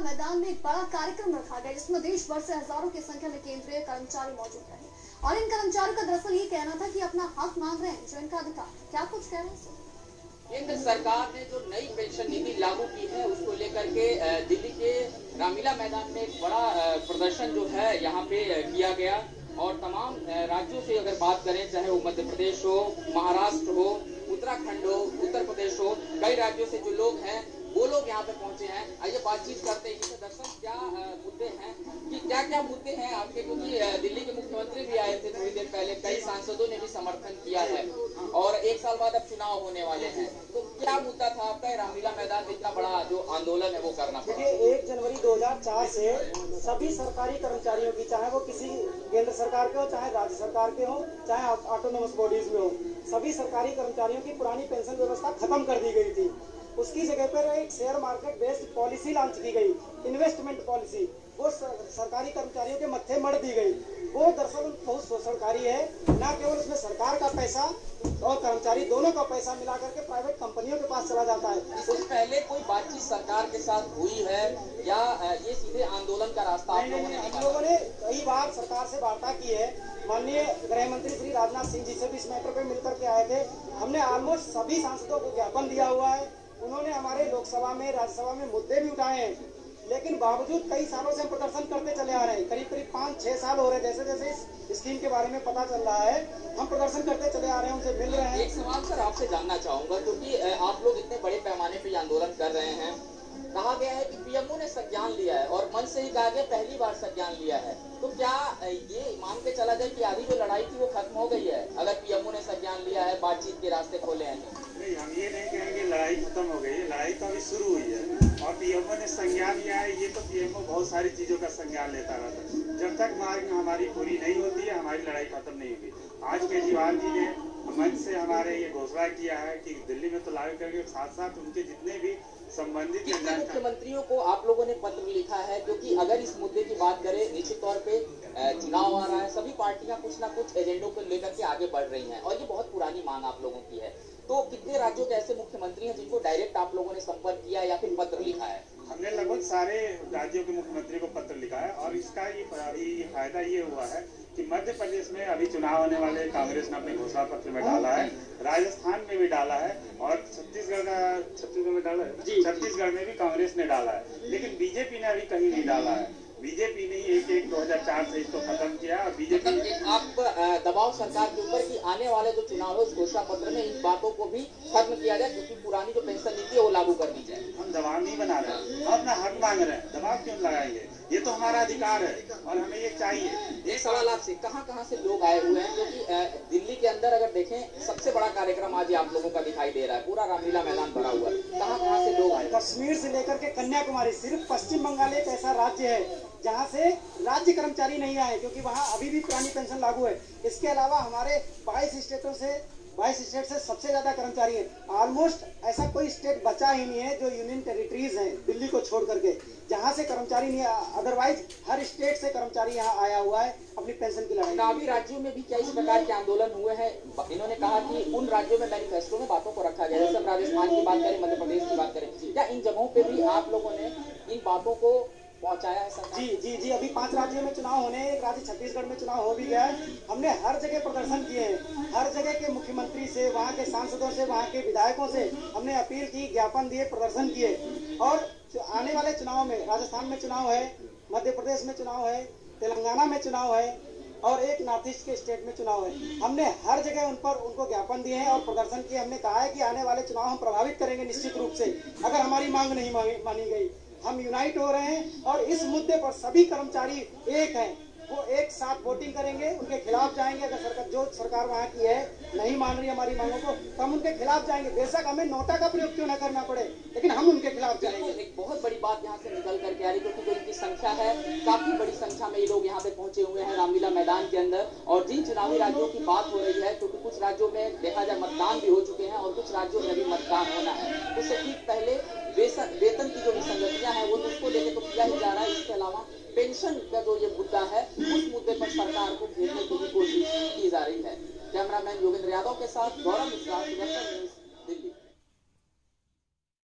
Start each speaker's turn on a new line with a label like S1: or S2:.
S1: मैदान में एक बड़ा कार्यक्रम रखा गया जिसमें देश भर से हजारों की संख्या में केंद्रीय कर्मचारी मौजूद रहे और इन कर्मचारियों का दरअसल ये कहना था कि अपना हक मांग रहे हैं, जो इनका अधिकार। क्या कुछ कह रहे हैं?
S2: केंद्र सरकार ने जो नई पेंशन नीति लागू की है उसको लेकर के दिल्ली के रामलीला मैदान में एक बड़ा प्रदर्शन जो है यहाँ पे किया गया और तमाम राज्यों से अगर बात करें, चाहे वो मध्य प्रदेश हो, महाराष्ट्र हो, उत्तराखंड हो, उत्तर प्रदेश हो, कई राज्यों से जो लोग हैं वो लोग यहाँ पे पहुंचे हैं। आइए बातचीत करते हैं कि दर्शक क्या मुद्दे हैं, कि क्या क्या मुद्दे हैं आपके, क्योंकि दिल्ली के मुख्यमंत्री भी आए थे थोड़ी देर पहले, कई सांसदों ने भी समर्थन किया है और एक साल बाद अब चुनाव होने वाले हैं, तो क्या मुद्दा था आपका रामलीला मैदान में इतना बड़ा जो आंदोलन है वो करना पड़ा?
S3: देखिए, 1 जनवरी 2004 से सभी सरकारी कर्मचारियों की, चाहे वो किसी केंद्र सरकार के हो, चाहे राज्य सरकार के हो, चाहे ऑटोनोमस बॉडीज में हो, सभी सरकारी कर्मचारियों की पुरानी पेंशन व्यवस्था खत्म कर दी गई थी। उसकी जगह पर एक share market based policy launch की गई, इन्वेस्टमेंट पॉलिसी, वो सरकारी कर्मचारियों के मत्थे मढ़ दी गई। वो दरअसल बहुत शोषणकारी है। न केवल उसमें सरकार का पैसा और कर्मचारी दोनों का पैसा मिला करके प्राइवेट कंपनियों के पास चला जाता है।
S2: इससे पहले कोई बातचीत सरकार के साथ हुई है या ये सीधे आंदोलन का रास्ता आप लोगों ने?
S3: हम लोगों ने कई बार सरकार से वार्ता की है। माननीय गृह मंत्री श्री राजनाथ सिंह जी से भी इस मैटर पे मिलकर के आए थे। हमने ऑलमोस्ट सभी सांसदों को ज्ञापन दिया हुआ है। उन्होंने हमारे लोकसभा में, राज्यसभा में मुद्दे भी उठाए हैं, लेकिन बावजूद कई सालों से हम प्रदर्शन करते चले आ रहे हैं। करीब 5-6 साल हो रहे हैं। जैसे जैसे इस स्कीम के बारे में पता चल रहा है, हम प्रदर्शन करते चले आ रहे हैं, उनसे मिल रहे हैं।
S2: एक सवाल सर आपसे जानना चाहूंगा, क्योंकि आप लोग इतने बड़े पैमाने पे आंदोलन कर रहे हैं, कहा गया है कि पीएमओ ने संज्ञान लिया है और मन से ही कहा गया पहली बार संज्ञान लिया है, तो क्या ये मान के चला जाए कि आधी जो लड़ाई थी वो खत्म हो गई है अगर पीएमओ ने संज्ञान लिया है, बातचीत के रास्ते खोले हैं?
S4: नहीं, हम ये नहीं कहेंगे लड़ाई खत्म हो गई। लड़ाई तो अभी शुरू हुई है और पीएमओ ने संज्ञान लिया है। ये तो पीएमओ बहुत सारी चीजों का संज्ञान लेता रहता है। जब तक मांग हमारी पूरी नहीं होती है, हमारी लड़ाई खत्म नहीं होगी। आज केजरीवाल जी ने मंच से हमारे ये घोषणा किया है कि दिल्ली में तो लागू करेंगे, साथ साथ उनके जितने भी संबंधित
S2: मुख्यमंत्रियों को आप लोगों ने पत्र लिखा है? क्योंकि अगर इस मुद्दे की बात करें, निश्चित तौर पे चुनाव आ रहा है, सभी पार्टियां कुछ ना कुछ एजेंडों को लेकर के आगे बढ़ रही हैं और ये बहुत पुरानी मांग आप लोगों की है, तो कितने राज्यों के ऐसे मुख्यमंत्री हैं जिनको डायरेक्ट आप लोगों ने संपर्क किया या फिर पत्र लिखा है?
S4: हमने लगभग सारे राज्यों के मुख्यमंत्री को पत्र लिखा है और इसका ये फायदा ये हुआ है कि मध्य प्रदेश में अभी चुनाव होने वाले, कांग्रेस ने अपने घोषणा पत्र में डाला है, राजस्थान में भी डाला है और छत्तीसगढ़ में डाला है, छत्तीसगढ़ में भी कांग्रेस ने डाला है, लेकिन बीजेपी ने अभी कहीं नहीं डाला है। बीजेपी ने 1/1/2004 से इसको खत्म किया और बीजेपी
S2: आप दबाव सरकार के ऊपर कि आने वाले जो चुनाव है उस घोषणा पत्र में इन बातों को भी खत्म किया जाए, क्योंकि पुरानी जो पेंशन नीति है वो लागू कर दी जाए।
S4: हम दबाव नहीं बना रहे हैं, हम अपना हक मांग रहे हैं। दबाव क्यों लगाएंगे? ये तो हमारा अधिकार है और हमें ये चाहिए।
S2: एक सवाल आपसे, कहाँ से लोग आए हुए हैं? क्योंकि दिल्ली के अंदर अगर देखें, सबसे बड़ा कार्यक्रम आज आप लोगों का दिखाई दे रहा है, पूरा रामलीला मैदान भरा हुआ है। कहाँ से लोग आए?
S3: कश्मीर से लेकर के कन्याकुमारी, सिर्फ पश्चिम बंगाल एक ऐसा राज्य है जहाँ से राज्य कर्मचारी नहीं आए, क्योंकि वहाँ अभी भी पुरानी पेंशन लागू है। इसके अलावा हमारे 22 स्टेट से सबसे ज्यादा कर्मचारी हैं। ऑलमोस्ट ऐसा कोई स्टेट बचा ही नहीं है जो यूनियन टेरिटरीज हैं दिल्ली को छोड़ करके, जहाँ से कर्मचारी नहीं है। अदरवाइज हर स्टेट से कर्मचारी यहाँ आया हुआ है अपनी पेंशन की लड़ाई।
S2: चुनावी राज्यों में भी क्या इस प्रकार के आंदोलन हुए हैं? इन्होंने कहा कि उन राज्यों में मैनिफेस्टो में बातों को रखा गया, जैसे हम राजस्थान की बात करें, मध्य प्रदेश की बात करें, क्या इन जगहों पे भी आप लोगों ने इन बातों को पहुंचाया है सरकार?
S3: जी, अभी 5 राज्यों में चुनाव होने हैं, एक राज्य छत्तीसगढ़ में चुनाव हो भी गया है। हमने हर जगह प्रदर्शन किए हैं, हर जगह के मुख्यमंत्री से, वहाँ के सांसदों से, वहाँ के विधायकों से हमने अपील की, ज्ञापन दिए, प्रदर्शन किए। और आने वाले चुनाव में राजस्थान में चुनाव है, मध्य प्रदेश में चुनाव है, तेलंगाना में चुनाव है और एक नॉर्थ ईस्ट के स्टेट में चुनाव है। हमने हर जगह उनको ज्ञापन दिए हैं और प्रदर्शन किए। हमने कहा है कि आने वाले चुनाव हम प्रभावित करेंगे निश्चित रूप से, अगर हमारी मांग नहीं मानी गई। हम यूनाइट हो रहे हैं और इस मुद्दे पर सभी कर्मचारी एक हैं, वो एक साथ वोटिंग करेंगे, उनके खिलाफ जाएंगे। अगर जो सरकार वहाँ की है नहीं मान रही हमारी मांगों को, तो हम उनके खिलाफ जाएंगे। बेशक हमें नोटा का प्रयोग क्यों न करना पड़े, लेकिन हम उनके खिलाफ जाएंगे।
S2: एक बहुत बड़ी बात यहाँ से निकल करके आ रही, क्योंकि जो इनकी संख्या है, काफी बड़ी संख्या में ये लोग यहाँ पे पहुंचे हुए हैं रामलीला मैदान के अंदर। और जिन चुनावी राज्यों की बात हो रही है, क्योंकि कुछ राज्यों में देखा जाए मतदान भी हो चुके हैं और कुछ राज्यों में अभी मतदान होना है, उससे ठीक पहले वेतन की जो विसंगतियां हैं वो उसको लेके तो किया ही जा रहा है। इसके अलावा पेंशन का जो ये मुद्दा है, उस मुद्दे पर सरकार को घेरने की भी कोशिश की जा रही है। कैमरामैन योगेंद्र यादव के साथ गौरव मिश्रा,